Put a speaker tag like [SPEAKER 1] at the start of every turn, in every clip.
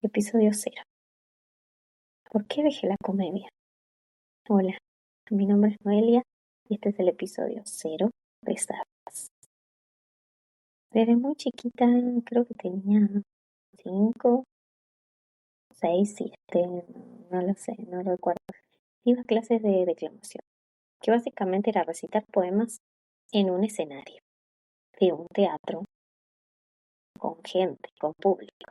[SPEAKER 1] Episodio 0. ¿Por qué dejé la comedia? Hola, mi nombre es Noelia y este es el episodio 0 de Stars. Desde muy chiquita, creo que tenía 5, 6, 7, no lo sé, no recuerdo. Iba a clases de declamación, que básicamente era recitar poemas en un escenario de un teatro con gente, con público.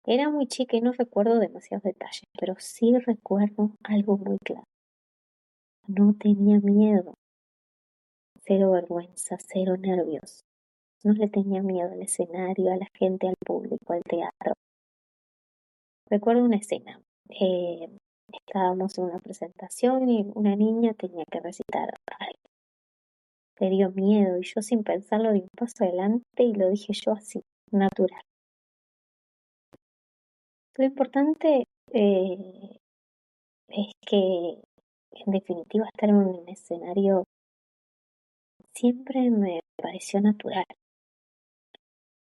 [SPEAKER 1] Era muy chica y no recuerdo demasiados detalles, pero sí recuerdo algo muy claro. No tenía miedo. Cero vergüenza, cero nervios. No le tenía miedo al escenario, a la gente, al público, al teatro. Recuerdo una escena. Estábamos en una presentación y una niña tenía que recitar algo. Le dio miedo y yo sin pensarlo di un paso adelante y lo dije yo así, natural. Lo importante es que en definitiva estar en un escenario siempre me pareció natural.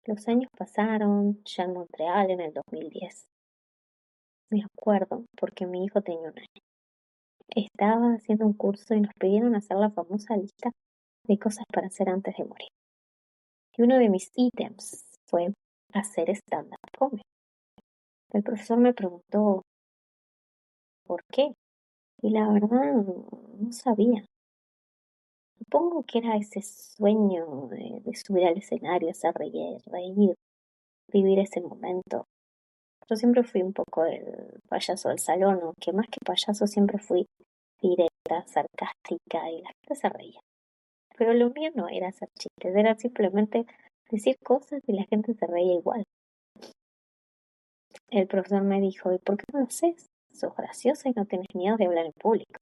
[SPEAKER 1] Los años pasaron, ya en Montreal en el 2010. Me acuerdo porque mi hijo tenía un año. Estaba haciendo un curso y nos pidieron hacer la famosa lista de cosas para hacer antes de morir. Y uno de mis ítems fue hacer stand-up comedy. El profesor me preguntó por qué y la verdad no sabía. Supongo que era ese sueño de subir al escenario, hacer reír, vivir ese momento. Yo siempre fui un poco el payaso del salón, aunque más que payaso siempre fui directa, sarcástica y la gente se reía. Pero lo mío no era hacer chistes, era simplemente decir cosas y la gente se reía igual. El profesor me dijo, ¿y por qué no lo haces? Sos graciosa y no tienes miedo de hablar en público.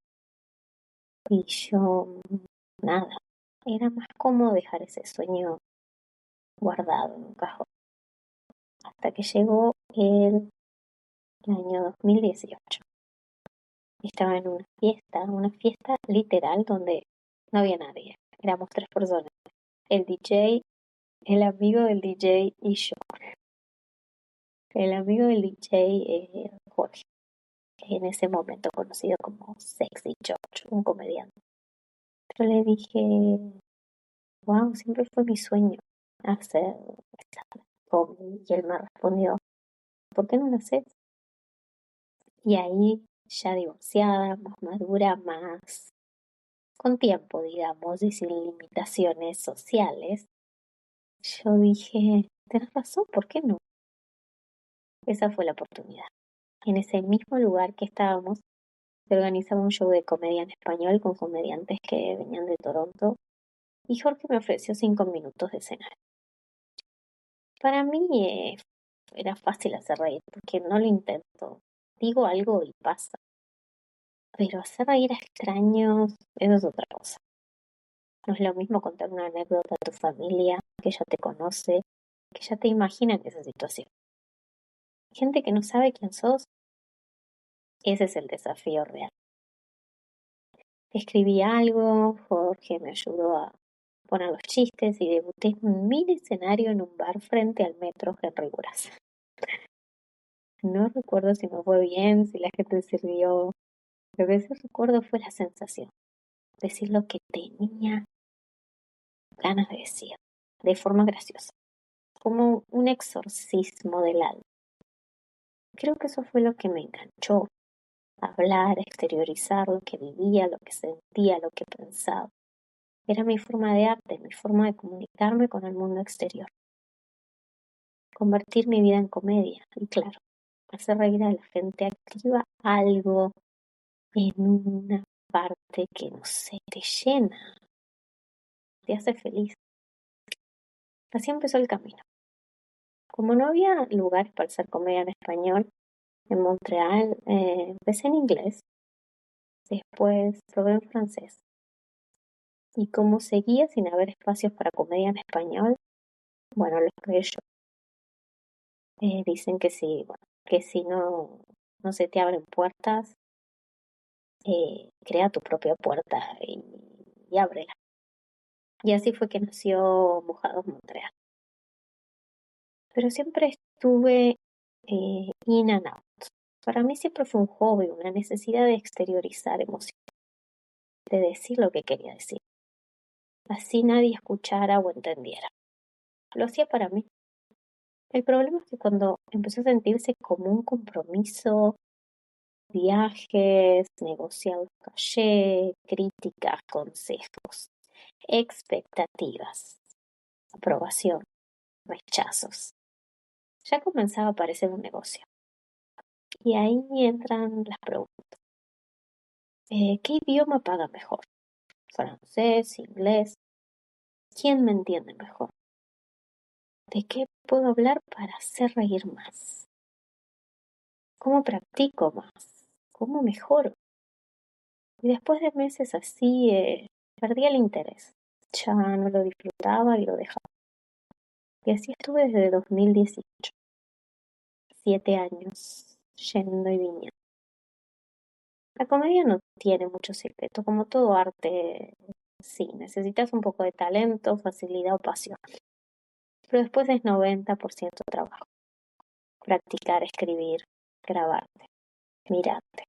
[SPEAKER 1] Y yo, nada, era más cómodo dejar ese sueño guardado en un cajón. Hasta que llegó el año 2018. Estaba en una fiesta literal donde no había nadie. Éramos 3 personas. El DJ, el amigo del DJ y yo. El amigo del DJ Jorge, en ese momento conocido como Sexy George, un comediante. Yo le dije, wow, siempre fue mi sueño hacer stand-up comedy. Y él me respondió, ¿por qué no lo haces? Y ahí, ya divorciada, más madura, más con tiempo, digamos, y sin limitaciones sociales, yo dije, tenés razón, ¿por qué no? Esa fue la oportunidad. En ese mismo lugar que estábamos, se organizaba un show de comedia en español con comediantes que venían de Toronto y Jorge me ofreció 5 minutos de escenario. Para mí era fácil hacer reír porque no lo intento. Digo algo y pasa. Pero hacer reír a extraños, eso es otra cosa. No es lo mismo contar una anécdota a tu familia que ya te conoce, que ya te imagina en esa situación. Gente que no sabe quién sos, ese es el desafío real. Escribí algo, Jorge me ayudó a poner los chistes y debuté en un mini escenario en un bar frente al metro Henry Buras. No recuerdo si me fue bien, si la gente se rió. Lo que sí recuerdo fue la sensación, decir lo que tenía ganas de decir, de forma graciosa, como un exorcismo del alma. Creo que eso fue lo que me enganchó, hablar, exteriorizar lo que vivía, lo que sentía, lo que pensaba. Era mi forma de arte, mi forma de comunicarme con el mundo exterior. Convertir mi vida en comedia, y claro, hacer reír a la gente activa algo en una parte que, no sé, te llena, te hace feliz. Así empezó el camino. Como no había lugares para hacer comedia en español, en Montreal empecé en inglés, después probé en francés. Y como seguía sin haber espacios para comedia en español, bueno, los creé yo. Dicen que sí, bueno, que si no se te abren puertas, crea tu propia puerta y ábrela. Y así fue que nació Mojados Montreal. Pero siempre estuve in and out. Para mí siempre fue un hobby, una necesidad de exteriorizar emociones, de decir lo que quería decir. Así nadie escuchara o entendiera. Lo hacía para mí. El problema es que cuando empezó a sentirse como un compromiso, viajes, negociados caché, críticas, consejos, expectativas, aprobación, rechazos, ya comenzaba a parecer un negocio. Y ahí entran las preguntas. ¿Qué idioma paga mejor? ¿Francés, inglés? ¿Quién me entiende mejor? ¿De qué puedo hablar para hacer reír más? ¿Cómo practico más? ¿Cómo mejoro? Y después de meses así, perdí el interés. Ya no lo disfrutaba y lo dejaba. Y así estuve desde 2018. 7 años, yendo y viniendo. La comedia no tiene mucho secreto, como todo arte, sí, necesitas un poco de talento, facilidad o pasión. Pero después es 90% trabajo. Practicar, escribir, grabarte, mirarte,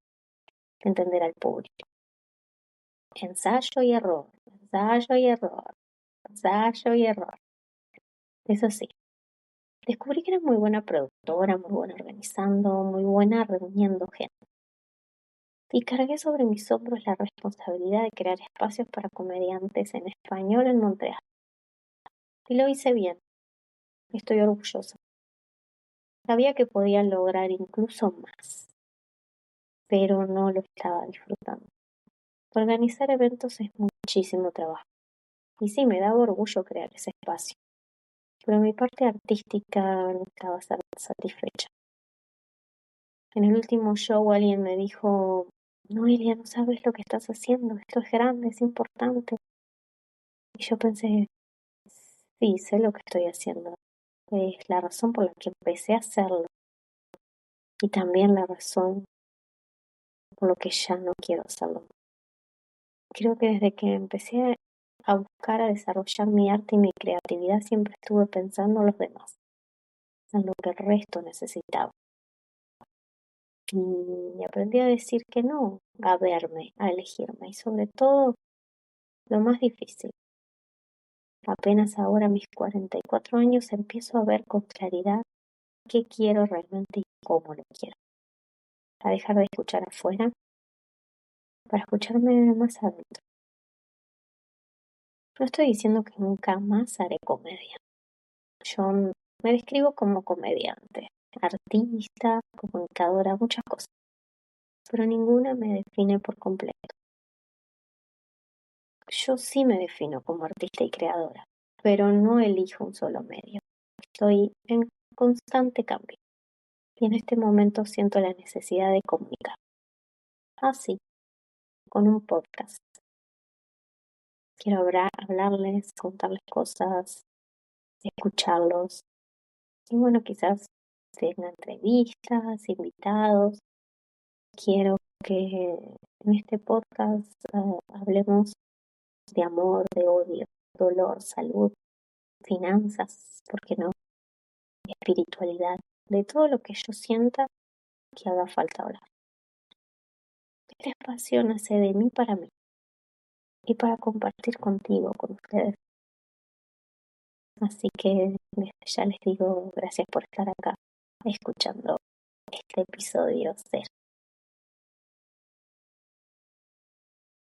[SPEAKER 1] entender al público. Ensayo y error, ensayo y error, ensayo y error. Eso sí, descubrí que era muy buena productora, muy buena organizando, muy buena reuniendo gente. Y cargué sobre mis hombros la responsabilidad de crear espacios para comediantes en español en Montreal. Y lo hice bien. Estoy orgullosa. Sabía que podía lograr incluso más, pero no lo estaba disfrutando. Organizar eventos es muchísimo trabajo. Y sí, me daba orgullo crear ese espacio. Pero mi parte artística no estaba satisfecha. En el último show alguien me dijo, Noelia, no sabes lo que estás haciendo, esto es grande, es importante. Y yo pensé, sí, sé lo que estoy haciendo. Es la razón por la que empecé a hacerlo y también la razón por la que ya no quiero hacerlo. Creo que desde que empecé a buscar a desarrollar mi arte y mi creatividad siempre estuve pensando en los demás, en lo que el resto necesitaba. Y aprendí a decir que no, a verme, a elegirme y sobre todo lo más difícil. Apenas ahora a mis 44 años empiezo a ver con claridad qué quiero realmente y cómo lo quiero. A dejar de escuchar afuera para escucharme más adentro. No estoy diciendo que nunca más haré comedia. Yo me describo como comediante, artista, comunicadora, muchas cosas, pero ninguna me define por completo. Yo sí me defino como artista y creadora, pero no elijo un solo medio. Estoy en constante cambio y en este momento siento la necesidad de comunicar. Así, con un podcast. Quiero hablarles, contarles cosas, escucharlos. Y bueno, quizás tenga entrevistas, invitados. Quiero que en este podcast hablemos de amor, de odio, dolor, salud, finanzas, ¿por qué no? Espiritualidad, de todo lo que yo sienta que haga falta hablar. Este espacio nace de mí para mí y para compartir contigo, con ustedes. Así que desde ya les digo gracias por estar acá escuchando este episodio 0.